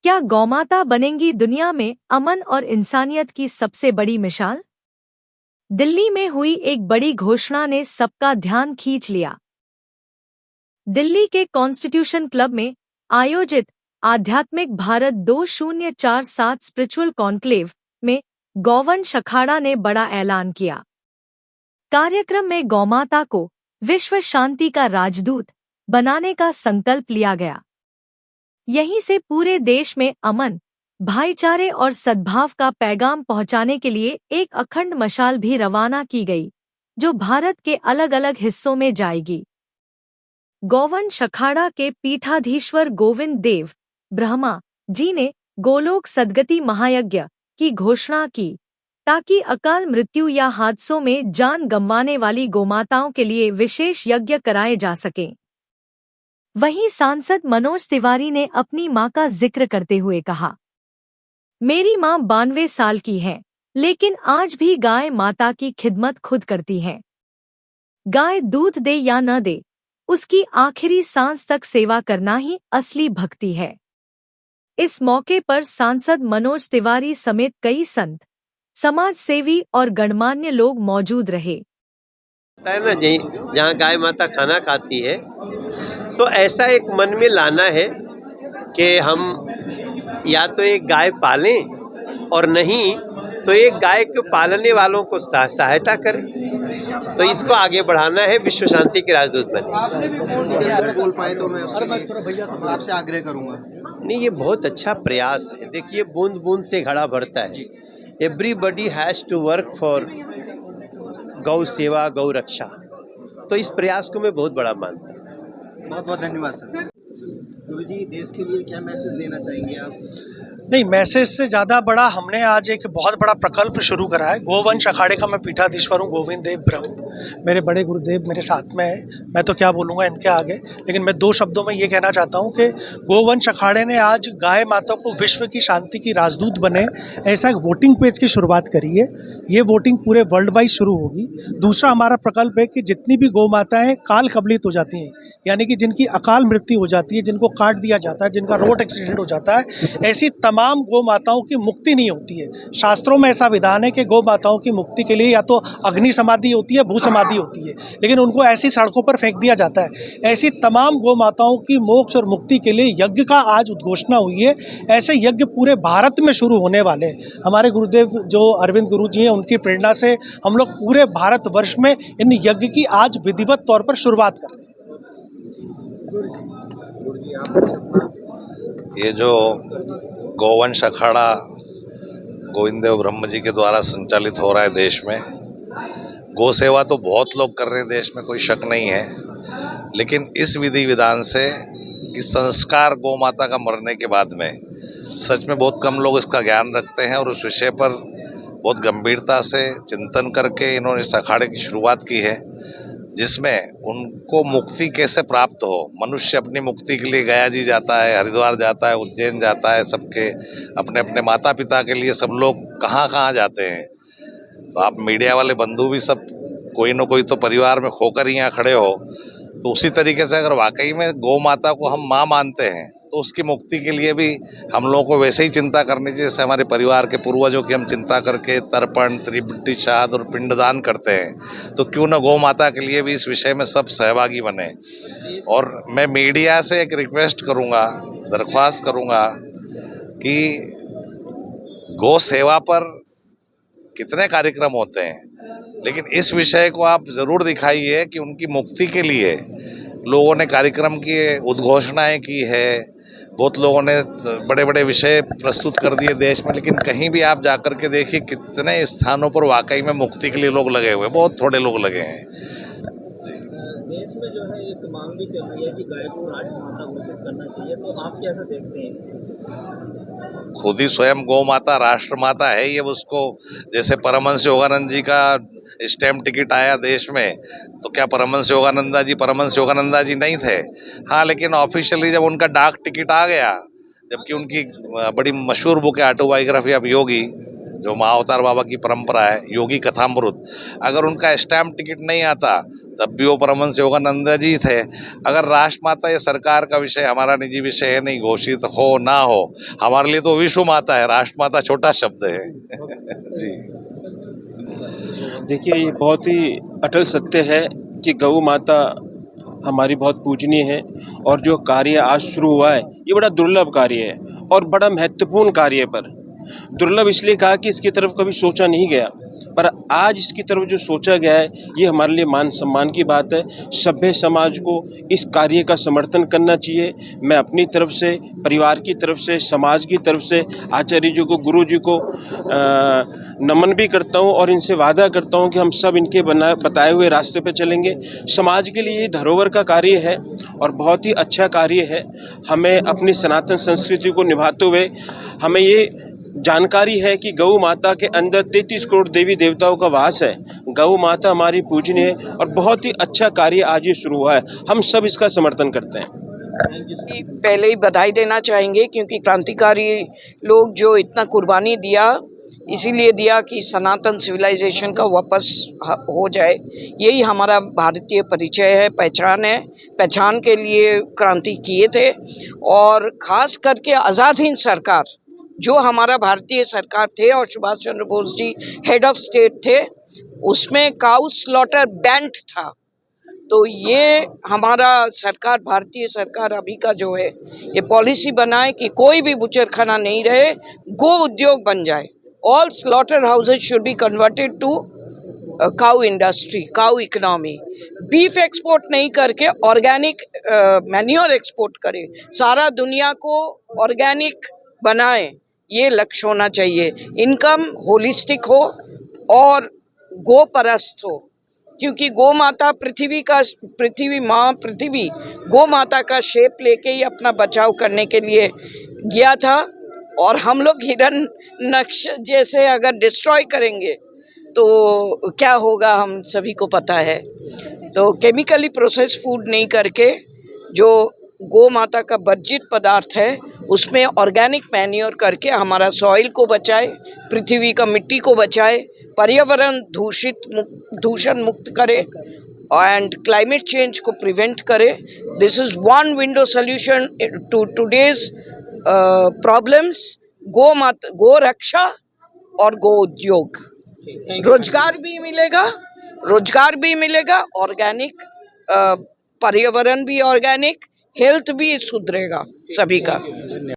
क्या गौमाता बनेंगी दुनिया में अमन और इंसानियत की सबसे बड़ी मिसाल? दिल्ली में हुई एक बड़ी घोषणा ने सबका ध्यान खींच लिया। दिल्ली के कॉन्स्टिट्यूशन क्लब में आयोजित आध्यात्मिक भारत 2047 स्पिरिचुअल कॉन्क्लेव में गौवंश अखाड़ा ने बड़ा ऐलान किया। कार्यक्रम में गौमाता को विश्व शांति का राजदूत बनाने का संकल्प लिया गया। यहीं से पूरे देश में अमन, भाईचारे और सद्भाव का पैगाम पहुंचाने के लिए एक अखंड मशाल भी रवाना की गई, जो भारत के अलग अलग हिस्सों में जाएगी। गौवंश अखाड़ा के पीठाधीश्वर गोविंद देव ब्रह्मा जी ने गोलोक सद्गति महायज्ञ की घोषणा की, ताकि अकाल मृत्यु या हादसों में जान गंवाने वाली गोमाताओं के लिए विशेष यज्ञ कराए जा सकें। वहीं सांसद मनोज तिवारी ने अपनी मां का जिक्र करते हुए कहा, मेरी मां 92 साल की है, लेकिन आज भी गाय माता की खिदमत खुद करती है। गाय दूध दे या न दे, उसकी आखिरी सांस तक सेवा करना ही असली भक्ति है। इस मौके पर सांसद मनोज तिवारी समेत कई संत, समाज सेवी और गणमान्य लोग मौजूद रहे। ना जी, जहाँ गाय माता खाना खाती है, तो ऐसा एक मन में लाना है कि हम या तो एक गाय पालें और नहीं तो एक गाय को पालने वालों को सहायता करें। तो इसको आगे बढ़ाना है, विश्व शांति के राजदूत बने। आपने भी बोल पाए तो मैं थोड़ा भैया आपसे आग्रह करूंगा। नहीं, ये बहुत अच्छा प्रयास है। देखिए, बूंद बूंद से घड़ा भरता है। Everybody has to work for गौ सेवा, गौ रक्षा। तो इस प्रयास को मैं बहुत बड़ा मानता हूँ। बहुत बहुत धन्यवाद सर। गुरुजी, देश के लिए क्या मैसेज देना चाहेंगे आप? नहीं, मैसेज से ज़्यादा बड़ा हमने आज एक बहुत बड़ा प्रकल्प शुरू करा है। गोवंश अखाड़े का मैं पीठाधीश्वर हूँ, गोविंद देव ब्रह्म, मेरे बड़े गुरुदेव मेरे साथ में है। मैं तो क्या बोलूँगा इनके आगे, लेकिन मैं 2 शब्दों में ये कहना चाहता हूँ कि गोवंश अखाड़े ने आज गाय माता को विश्व की शांति की राजदूत बने, ऐसा एक वोटिंग पेज की शुरुआत करी है। ये वोटिंग पूरे वर्ल्ड वाइड शुरू होगी। दूसरा हमारा प्रकल्प है कि जितनी भी गौ माताएँ काल कबलित हो जाती हैं, यानी कि जिनकी अकाल मृत्यु हो जाती है, जिनको काट दिया जाता है, जिनका रोड एक्सीडेंट हो जाता है, ऐसी तमाम गौ माताओं की मुक्ति नहीं होती है। शास्त्रों में ऐसा विधान है कि गौ माताओं की मुक्ति के लिए या तो अग्नि समाधि होती है, भू समाधि होती है, लेकिन उनको ऐसी सड़कों पर फेंक दिया जाता है। ऐसी तमाम गौ माताओं की मोक्ष और मुक्ति के लिए यज्ञ का आज उद्घोषणा हुई है। ऐसे यज्ञ पूरे भारत में शुरू होने वाले हैं। हमारे गुरुदेव जो अरविंद गुरु जी हैं, उनकी प्रेरणा से हम लोग पूरे भारतवर्ष में इन यज्ञ की आज विधिवत तौर पर शुरुआत कर रहे हैं। ये जो गोवंश अखाड़ा गोविंद देव ब्रह्म जी के द्वारा संचालित हो रहा है देश में, गौ सेवा तो बहुत लोग कर रहे हैं देश में, कोई शक नहीं है, लेकिन इस विधि विधान से कि संस्कार गौ माता का मरने के बाद में, सच में बहुत कम लोग इसका ज्ञान रखते हैं। और उस विषय पर बहुत गंभीरता से चिंतन करके इन्होंने इस अखाड़े की शुरुआत की है, जिसमें उनको मुक्ति कैसे प्राप्त हो। मनुष्य अपनी मुक्ति के लिए गया जी जाता है, हरिद्वार जाता है, उज्जैन जाता है, सबके अपने अपने माता पिता के लिए सब लोग कहाँ कहाँ जाते हैं। तो आप मीडिया वाले बंधु भी सब कोई न कोई तो परिवार में खोकर ही यहाँ खड़े हो। तो उसी तरीके से अगर वाकई में गौ माता को हम माँ मानते हैं, तो उसकी मुक्ति के लिए भी हम लोगों को वैसे ही चिंता करनी चाहिए जैसे हमारे परिवार के पूर्वजों की हम चिंता करके तर्पण, त्रिपुटी, श्राद्ध और पिंडदान करते हैं। तो क्यों न गौ माता के लिए भी इस विषय में सब सहभागी बने। और मैं मीडिया से एक रिक्वेस्ट करूँगा, दरख्वास्त करूँगा कि गौ सेवा पर कितने कार्यक्रम होते हैं, लेकिन इस विषय को आप ज़रूर दिखाइए कि उनकी मुक्ति के लिए लोगों ने कार्यक्रम किए, उद्घोषणाएं की है, बहुत लोगों ने बड़े बड़े विषय प्रस्तुत कर दिए देश में, लेकिन कहीं भी आप जाकर के देखिए कितने स्थानों पर वाकई में मुक्ति के लिए लोग लगे हुए, बहुत थोड़े लोग लगे हैं। देश में जो है एक मांग भी चल रही है कि गाय को राजमाता घोषित करना चाहिए, तो आप कैसे देखते हैं इसको? खुद ही स्वयं गौ माता राष्ट्र माता है ये। उसको जैसे परमहंस योगानंद जी का स्टैम्प टिकट आया देश में, तो क्या परमहंस योगानंदा जी नहीं थे? हाँ, लेकिन ऑफिशियली जब उनका डाक टिकट आ गया, जबकि उनकी बड़ी मशहूर बुक है ऑटोबायोग्राफी ऑफ योगी, जो महाअवतार बाबा की परंपरा है, योगी कथामृत, अगर उनका स्टैम्प टिकट नहीं आता तब भी वो परमहंस योगानंद जी थे। अगर राष्ट्रमाता ये सरकार का विषय, हमारा निजी विषय है, नहीं घोषित हो ना हो, हमारे लिए तो विश्व माता है, राष्ट्रमाता छोटा शब्द है। जी देखिए, ये बहुत ही अटल सत्य है कि गौ माता हमारी बहुत पूजनीय है और जो कार्य आज शुरू हुआ है ये बड़ा दुर्लभ कार्य है और बड़ा महत्वपूर्ण कार्य है। पर दुर्लभ इसलिए कहा कि इसकी तरफ कभी सोचा नहीं गया, पर आज इसकी तरफ जो सोचा गया है ये हमारे लिए मान सम्मान की बात है। सभ्य समाज को इस कार्य का समर्थन करना चाहिए। मैं अपनी तरफ से, परिवार की तरफ से, समाज की तरफ से आचार्य जी को, गुरु जी को नमन भी करता हूँ और इनसे वादा करता हूँ कि हम सब इनके बताए हुए रास्ते पे चलेंगे। समाज के लिए ये धरोहर का कार्य है और बहुत ही अच्छा कार्य है। हमें अपनी सनातन संस्कृति को निभाते हुए हमें ये जानकारी है कि गौ माता के अंदर 33 करोड़ देवी देवताओं का वास है। गौ माता हमारी पूजनीय है और बहुत ही अच्छा कार्य आज ये शुरू हुआ है। हम सब इसका समर्थन करते हैं। पहले ही बधाई देना चाहेंगे क्योंकि क्रांतिकारी लोग जो इतना कुर्बानी दिया, इसीलिए दिया कि सनातन सिविलाइजेशन का वापस हो जाए। यही हमारा भारतीय परिचय है, पहचान है। पहचान के लिए क्रांति किए थे और ख़ास करके आज़ाद हिंद सरकार जो हमारा भारतीय सरकार थे और Subhash Chandra Bose ji head of state थे, उसमें काउ स्लॉटर बैंड था। तो ये हमारा सरकार, भारतीय सरकार अभी का जो है ये पॉलिसी बनाए कि कोई भी बुचरखाना नहीं रहे, गो उद्योग बन जाए। All slaughterhouses should be converted to cow industry, cow economy. Beef export नहीं करके ऑर्गेनिक मैन्योर एक्सपोर्ट करे, सारा दुनिया को ऑर्गेनिक बनाए, ये लक्ष्य होना चाहिए। इनकम होलिस्टिक हो और गो परस्त हो, क्योंकि गो माता पृथ्वी माँ गो माता का शेप लेके ही अपना बचाव करने के लिए गया था। और हम लोग हिरन नक्श जैसे अगर डिस्ट्रॉय करेंगे तो क्या होगा हम सभी को पता है। तो केमिकली प्रोसेस फूड नहीं करके जो गो माता का वर्जित पदार्थ है उसमें ऑर्गेनिक मैन्योर करके हमारा सॉइल को बचाए, पृथ्वी का मिट्टी को बचाए, पर्यावरण दूषण मुक्त करे एंड क्लाइमेट चेंज को प्रिवेंट करे। This is one window solution to today's problems. गो रक्षा और गो उद्योग, रोजगार भी मिलेगा, ऑर्गेनिक पर्यावरण भी ऑर्गेनिक, हेल्थ भी सुधरेगा सभी का।